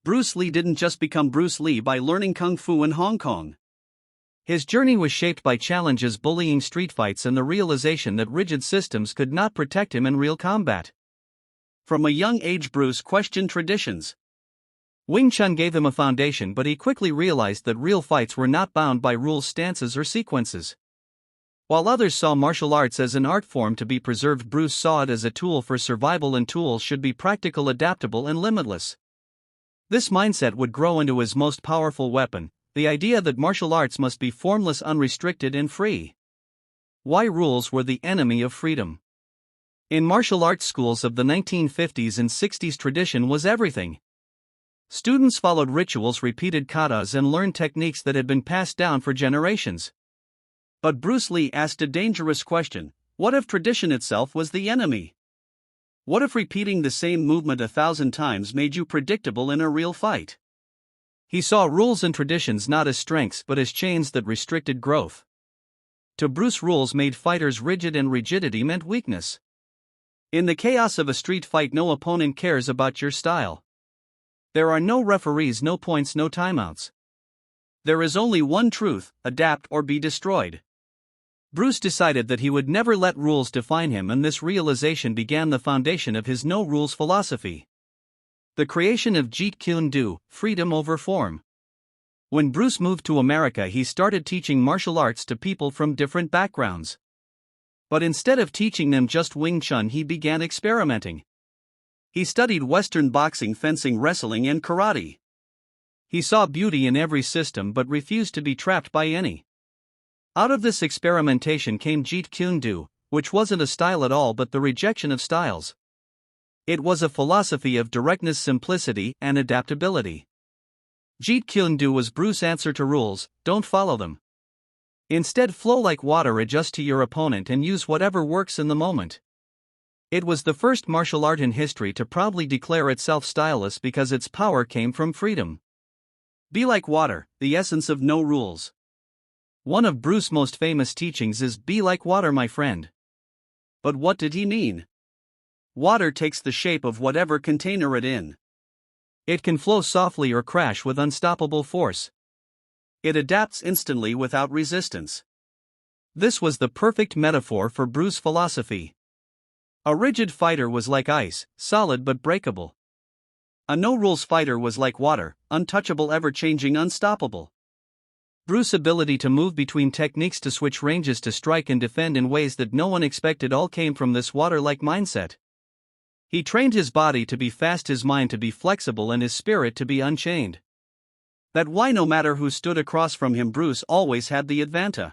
Bruce Lee didn't just become Bruce Lee by learning Kung Fu in Hong Kong. His journey was shaped by challenges, bullying, street fights, and the realization that rigid systems could not protect him in real combat. From a young age, Bruce questioned traditions. Wing Chun gave him a foundation, but he quickly realized that real fights were not bound by rules, stances, or sequences. While others saw martial arts as an art form to be preserved, Bruce saw it as a tool for survival, and tools should be practical, adaptable, and limitless. This mindset would grow into his most powerful weapon, the idea that martial arts must be formless, unrestricted, and free. Why rules were the enemy of freedom. In martial arts schools of the 1950s and 60s, tradition was everything. Students followed rituals, repeated katas, and learned techniques that had been passed down for generations. But Bruce Lee asked a dangerous question: what if tradition itself was the enemy? What if repeating the same movement 1,000 times made you predictable in a real fight? He saw rules and traditions not as strengths but as chains that restricted growth. To Bruce, rules made fighters rigid, and rigidity meant weakness. In the chaos of a street fight, no opponent cares about your style. There are no referees, no points, no timeouts. There is only one truth: adapt or be destroyed. Bruce decided that he would never let rules define him, and this realization began the foundation of his no-rules philosophy. The creation of Jeet Kune Do, freedom over form. When Bruce moved to America, he started teaching martial arts to people from different backgrounds. But instead of teaching them just Wing Chun, he began experimenting. He studied Western boxing, fencing, wrestling, and karate. He saw beauty in every system but refused to be trapped by any. Out of this experimentation came Jeet Kune Do, which wasn't a style at all but the rejection of styles. It was a philosophy of directness, simplicity, and adaptability. Jeet Kune Do was Bruce's answer to rules: don't follow them. Instead, flow like water, adjust to your opponent, and use whatever works in the moment. It was the first martial art in history to proudly declare itself styleless because its power came from freedom. Be like water, the essence of no rules. One of Bruce's most famous teachings is "be like water, my friend." But what did he mean? Water takes the shape of whatever container it in. It can flow softly or crash with unstoppable force. It adapts instantly without resistance. This was the perfect metaphor for Bruce's philosophy. A rigid fighter was like ice, solid but breakable. A no-rules fighter was like water, untouchable, ever-changing, unstoppable. Bruce's ability to move between techniques, to switch ranges, to strike and defend in ways that no one expected, all came from this water-like mindset. He trained his body to be fast, his mind to be flexible, and his spirit to be unchained. That's why no matter who stood across from him, Bruce always had the advantage.